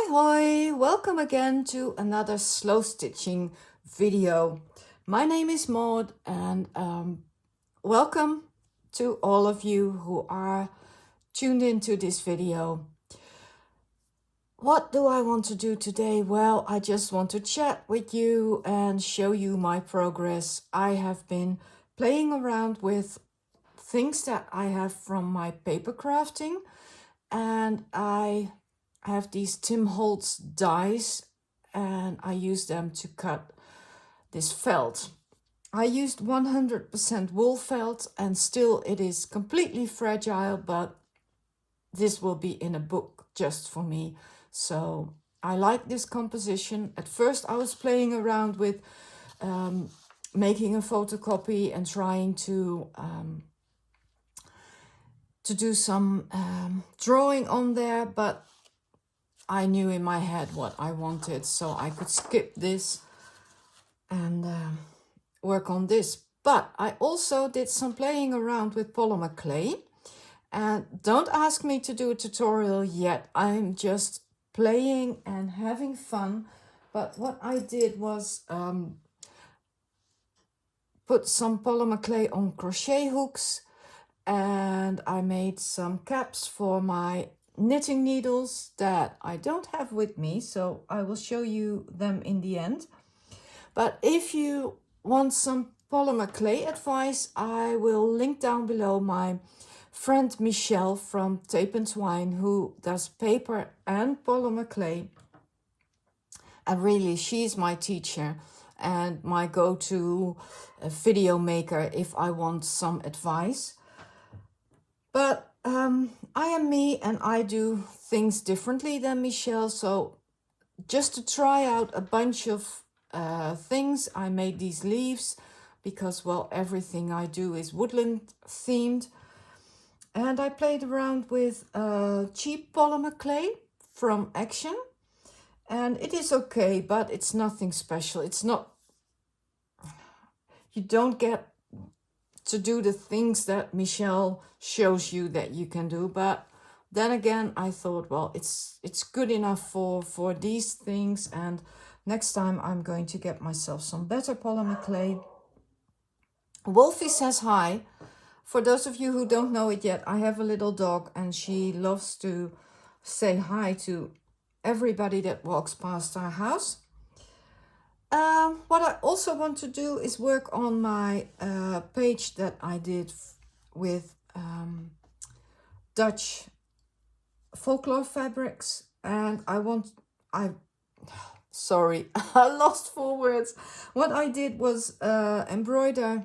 Hoi hoi! Welcome again to another slow stitching video. My name is Maud and welcome to all of you who are tuned into this video. What do I want to do today? Well, I just want to chat with you and show you my progress. I have been playing around with things that I have from my paper crafting, and I have these Tim Holtz dies and I use them to cut this felt. I used 100% wool felt and still it is completely fragile, but this will be in a book just for me. So I like this composition. At first I was playing around with making a photocopy and trying to do some drawing on there, but I knew in my head what I wanted, so I could skip this and work on this. But I also did some playing around with polymer clay, and don't ask me to do a tutorial yet. I'm just playing and having fun. But what I did was put some polymer clay on crochet hooks, and I made some caps for my knitting needles that I don't have with me, so I will show you them in the end. But if you want some polymer clay advice, I will link down below my friend Michelle from Tape and Twine, who does paper and polymer clay, and really she's my teacher and my go-to video maker if I want some advice. But I am me and I do things differently than Michelle. So just to try out a bunch of things, I made these leaves because, well, everything I do is woodland themed. And I played around with cheap polymer clay from Action. And it is okay, but it's nothing special. It's not, you don't get to do the things that Michelle shows you that you can do. But then again, I thought, well, it's good enough for these things, and next time I'm going to get myself some better polymer clay. Wolfie says hi. For those of you who don't know it yet, I have a little dog and she loves to say hi to everybody that walks past our house. What I also want to do is work on my page that I did with Dutch folklore fabrics, and sorry, I lost 4 words. What I did was embroider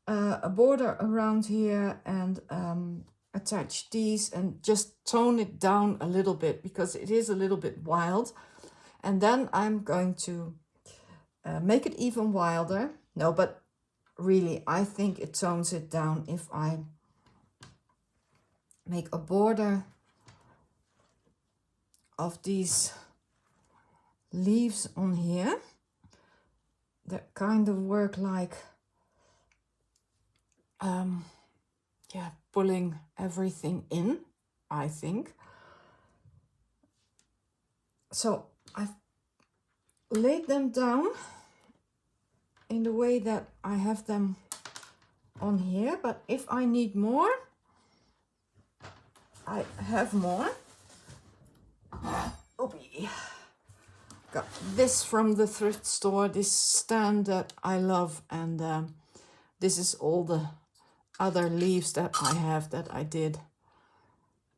a border around here and attach these and just tone it down a little bit because it is a little bit wild. And then I'm going to make it even wilder. No, but really, I think it tones it down if I make a border of these leaves on here that kind of work like yeah, pulling everything in, I think. So I've laid them down in the way that I have them on here, but if I need more, I have more. Oopie. Got this from the thrift store, this stand that I love, and this is all the other leaves that I have that I did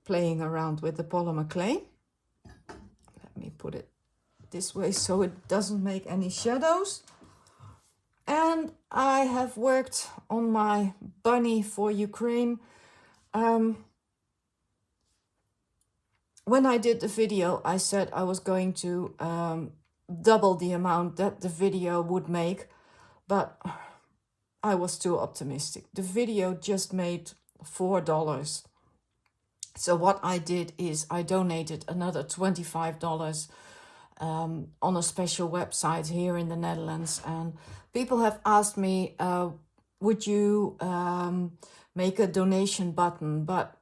playing around with the polymer clay. Let me put it this way so it doesn't make any shadows. And I have worked on my bunny for Ukraine. When I did the video, I said I was going to double the amount that the video would make, but I was too optimistic. The video just made $4. So what I did is I donated another $25 on a special website here in the Netherlands. And people have asked me, would you make a donation button? But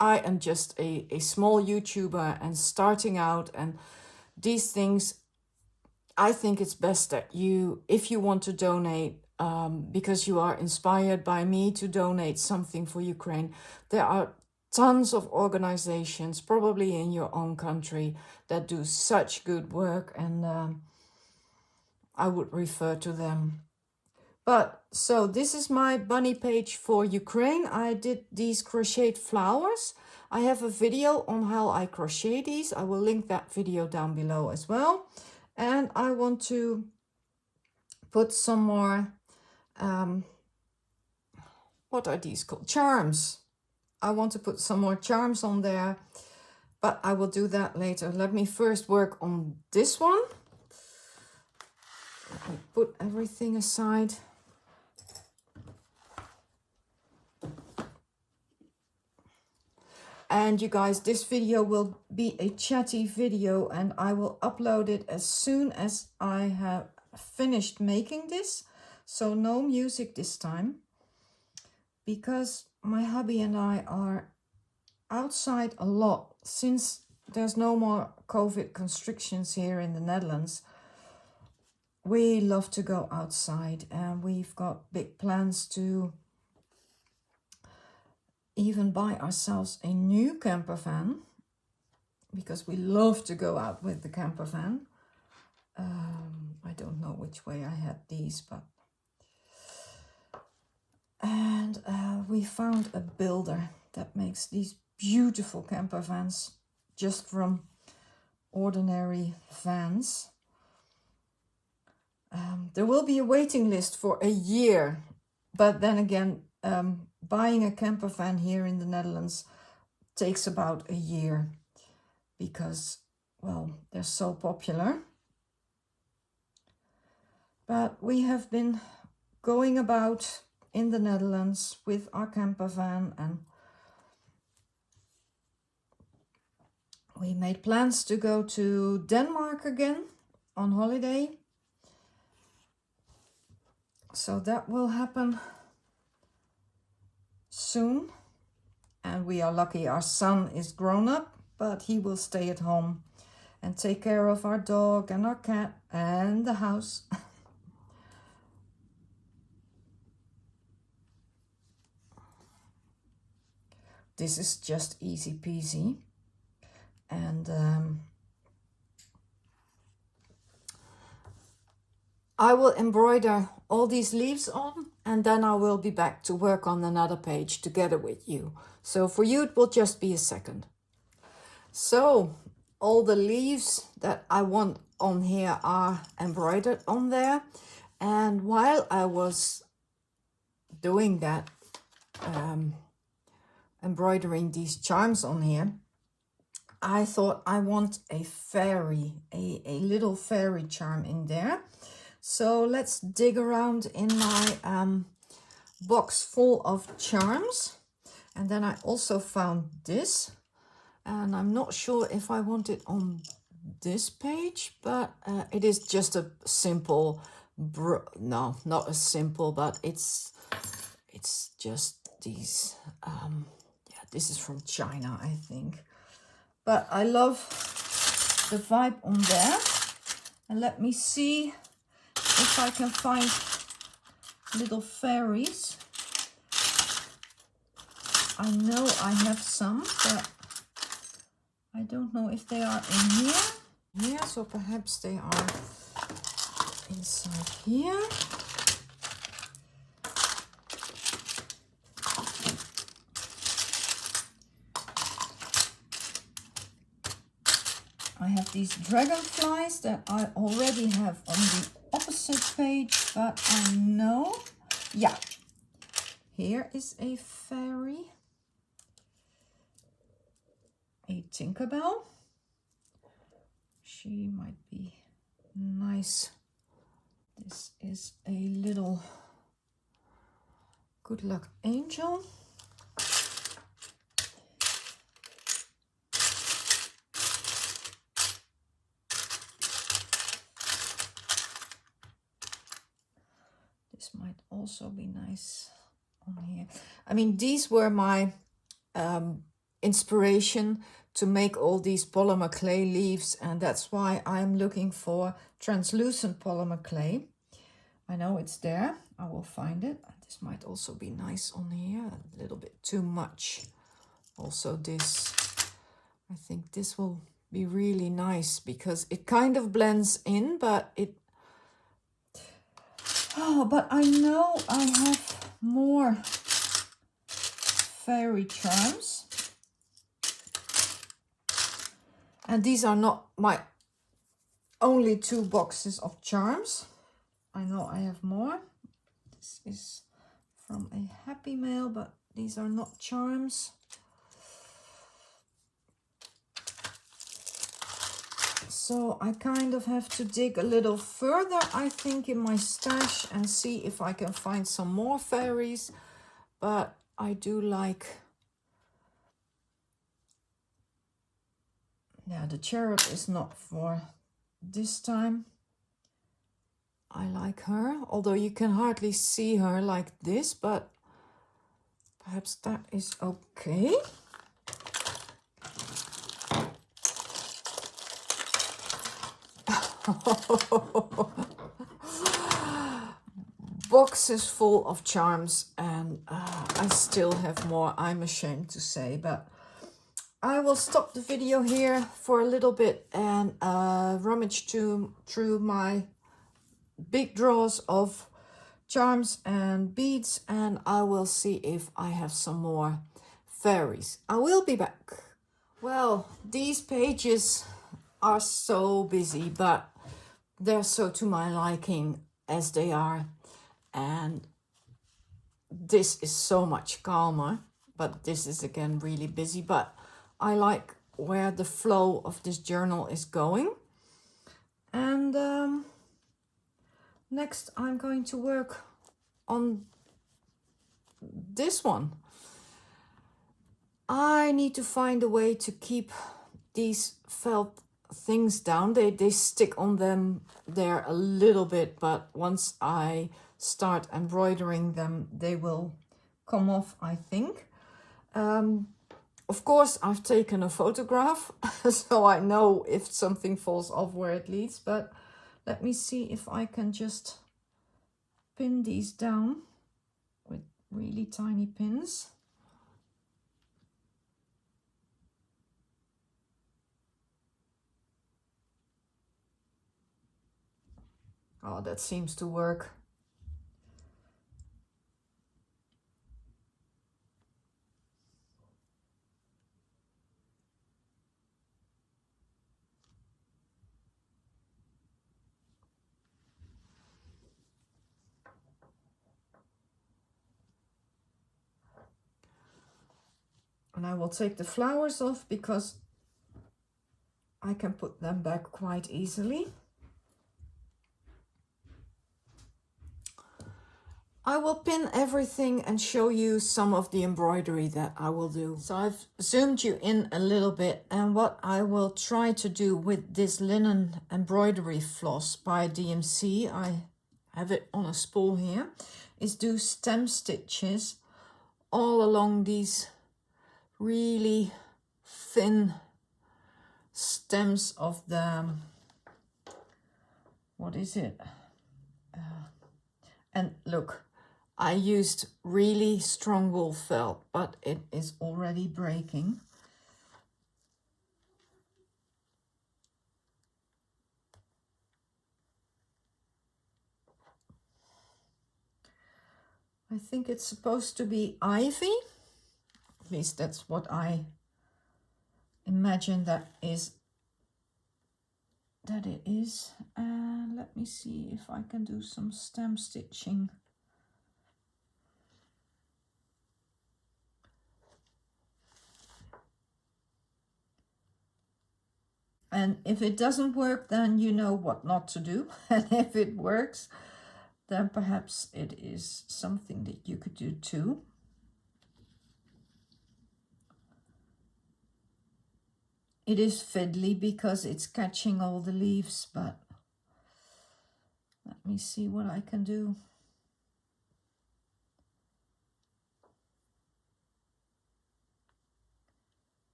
I am just a small YouTuber and starting out, and these things, I think it's best that you, if you want to donate, because you are inspired by me to donate something for Ukraine, there are tons of organizations, probably in your own country, that do such good work, and I would refer to them. But so this is my bunny page for Ukraine. I did these crocheted flowers. I have a video on how I crochet these. I will link that video down below as well. And I want to put some more, what are these called? Charms. I want to put some more charms on there, but I will do that later. Let me first work on this one. Let me put everything aside. And you guys, this video will be a chatty video, and I will upload it as soon as I have finished making this. So no music this time, because my hubby and I are outside a lot since there's no more COVID constrictions here in the Netherlands. We love to go outside, and we've got big plans to even buy ourselves a new camper van, because we love to go out with the camper van. I don't know which way I had these, but and we found a builder that makes these beautiful camper vans just from ordinary vans. There will be a waiting list for a year, but then again, buying a camper van here in the Netherlands takes about a year because, well, they're so popular. But we have been going about in the Netherlands with our camper van, and we made plans to go to Denmark again on holiday. So that will happen soon. And we are lucky our son is grown up, but he will stay at home and take care of our dog and our cat and the house. This is just easy peasy. And I will embroider all these leaves on, and then I will be back to work on another page together with you. So for you, it will just be a second. So all the leaves that I want on here are embroidered on there. And while I was doing that, embroidering these charms on here, I thought I want a fairy, a little fairy charm in there. So let's dig around in my box full of charms. And then I also found this, and I'm not sure if I want it on this page, but it is just a simple, no, not as simple, but it's just these, yeah, this is from China, I think. But I love the vibe on there. And let me see if I can find little fairies. I know I have some, but I don't know if they are in here. Yeah, so perhaps they are inside here. I have these dragonflies that I already have on the opposite page, but I know, yeah, here is a fairy, a Tinkerbell. She might be nice. This is a little good luck angel. This might also be nice on here. I mean, these were my inspiration to make all these polymer clay leaves, and that's why I'm looking for translucent polymer clay. I know it's there. I will find it. This might also be nice on here. A little bit too much. Also this, I think this will be really nice because it kind of blends in, but it... Oh, but I know I have more fairy charms. And these are not my only 2 boxes of charms. I know I have more. This is from a Happy Mail, but these are not charms. So I kind of have to dig a little further, I think, in my stash and see if I can find some more fairies. But I do like... Yeah, the cherub is not for this time. I like her, although you can hardly see her like this, but perhaps that is okay. Boxes full of charms, and I still have more, I'm ashamed to say, but I will stop the video here for a little bit and rummage through my big drawers of charms and beads, and I will see if I have some more fairies. I will be back. Well, these pages are so busy, but they're so to my liking as they are, and this is so much calmer, but this is again really busy. But I like where the flow of this journal is going. And next I'm going to work on this one. I need to find a way to keep these felt things down. They stick on them there a little bit, but once I start embroidering them, they will come off, I think. Of course, I've taken a photograph, so I know if something falls off where it leads, but let me see if I can just pin these down with really tiny pins. Oh, that seems to work. And I will take the flowers off because I can put them back quite easily. I will pin everything and show you some of the embroidery that I will do. So I've zoomed you in a little bit, and what I will try to do with this linen embroidery floss by DMC, I have it on a spool here, is do stem stitches all along these really thin stems of the, what is it? And look, I used really strong wool felt, but it is already breaking. I think it's supposed to be ivy. At least that's what I imagine that it is. And let me see if I can do some stem stitching. And if it doesn't work, then you know what not to do. And if it works, then perhaps it is something that you could do too. It is fiddly because it's catching all the leaves, but let me see what I can do.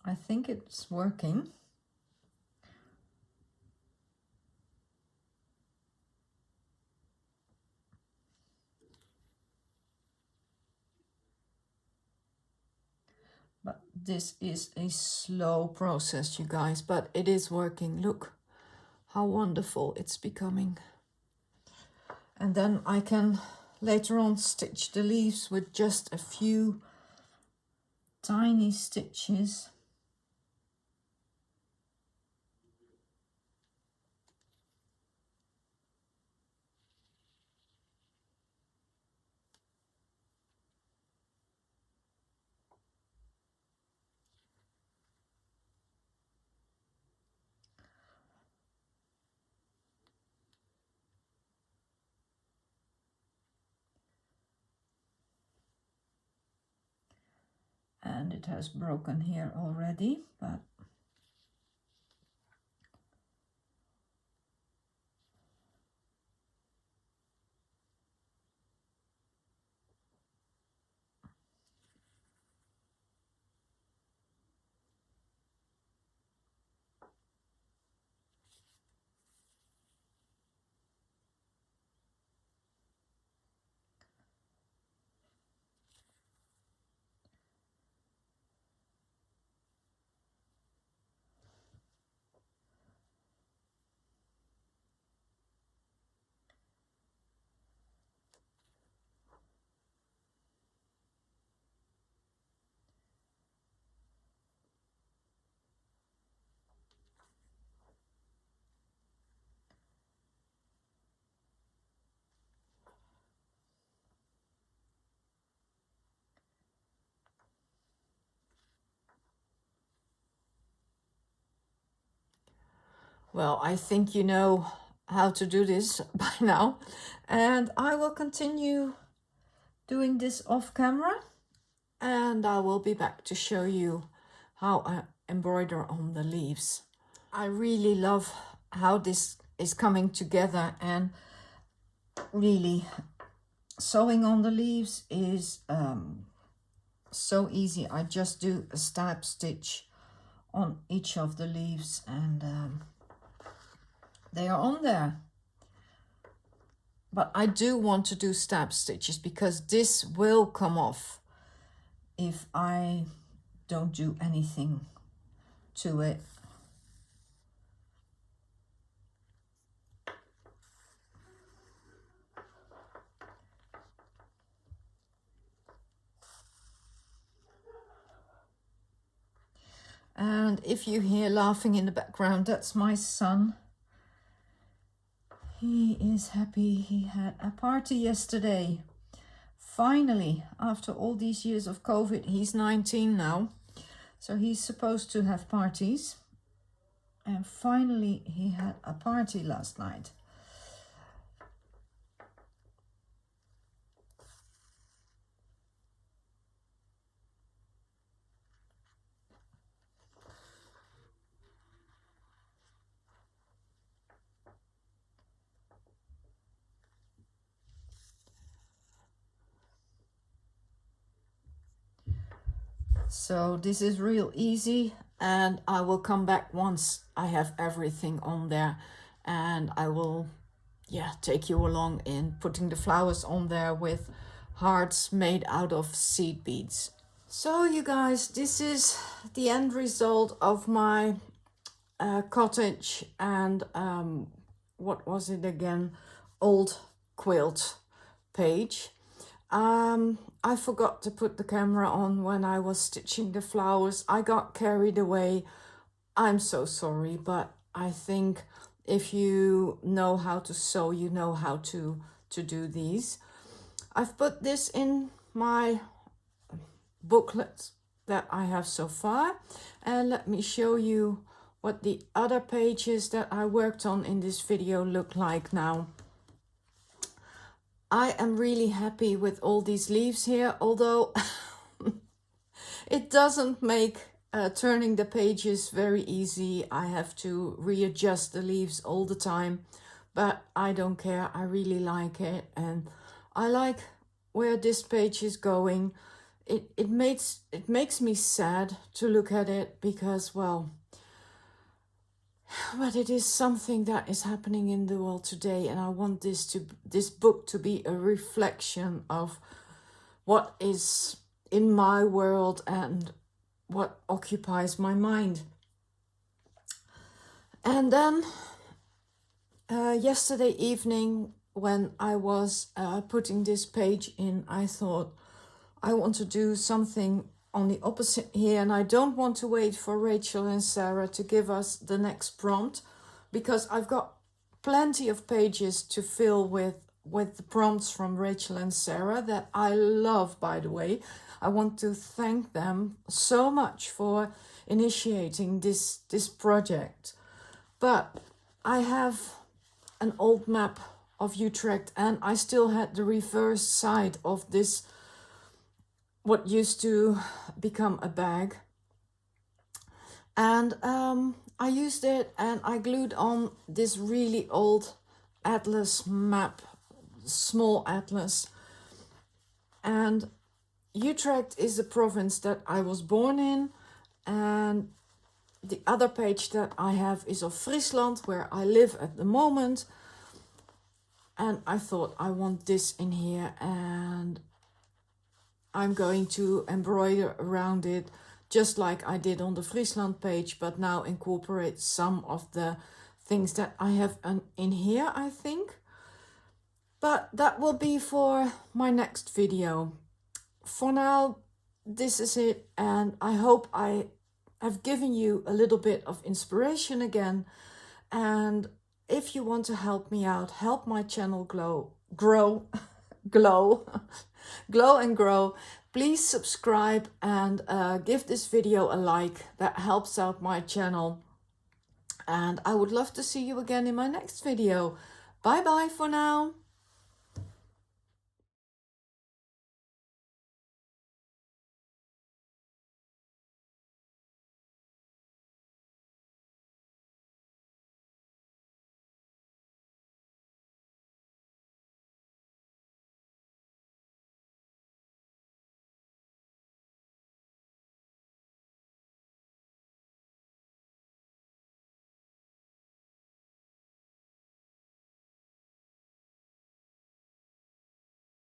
I think it's working. But this is a slow process, you guys, but it is working. Look how wonderful it's becoming. And then I can later on stitch the leaves with just a few tiny stitches. And it has broken here already, but well, I think you know how to do this by now. And I will continue doing this off camera. And I will be back to show you how I embroider on the leaves. I really love how this is coming together, and really sewing on the leaves is so easy. I just do a stab stitch on each of the leaves, and they are on there. But I do want to do stab stitches because this will come off if I don't do anything to it. And if you hear laughing in the background, that's my son. He is happy. He had a party yesterday. Finally, after all these years of COVID, he's 19 now. So he's supposed to have parties. And finally, he had a party last night. So this is real easy, and I will come back once I have everything on there, and I will take you along in putting the flowers on there with hearts made out of seed beads. So you guys, this is the end result of my cottage and what was it again, old quilt page. I forgot to put the camera on when I was stitching the flowers. I got carried away. I'm so sorry, but I think if you know how to sew, you know how to do these. I've put this in my booklets that I have so far, and let me show you what the other pages that I worked on in this video look like now. I am really happy with all these leaves here, although it doesn't make turning the pages very easy. I have to readjust the leaves all the time, but I don't care. I really like it, and I like where this page is going. it makes me sad to look at it, because, well, but it is something that is happening in the world today, and I want this book to be a reflection of what is in my world and what occupies my mind. And then yesterday evening, when I was putting this page in, I thought I want to do something on the opposite here, and I don't want to wait for Rachel and Sarah to give us the next prompt, because I've got plenty of pages to fill with the prompts from Rachel and Sarah that I love, by the way. I want to thank them so much for initiating this project. But I have an old map of Utrecht, and I still had the reverse side of this, what used to become a bag. And I used it, and I glued on this really old atlas map, small atlas. And Utrecht is the province that I was born in, and the other page that I have is of Friesland, where I live at the moment. And I thought I want this in here, and I'm going to embroider around it just like I did on the Friesland page, but now incorporate some of the things that I have in here, I think. But that will be for my next video. For now, this is it, and I hope I have given you a little bit of inspiration again. And if you want to help me out, help my channel grow and grow, please subscribe and give this video a like. That helps out my channel. And I would love to see you again in my next video. Bye bye for now.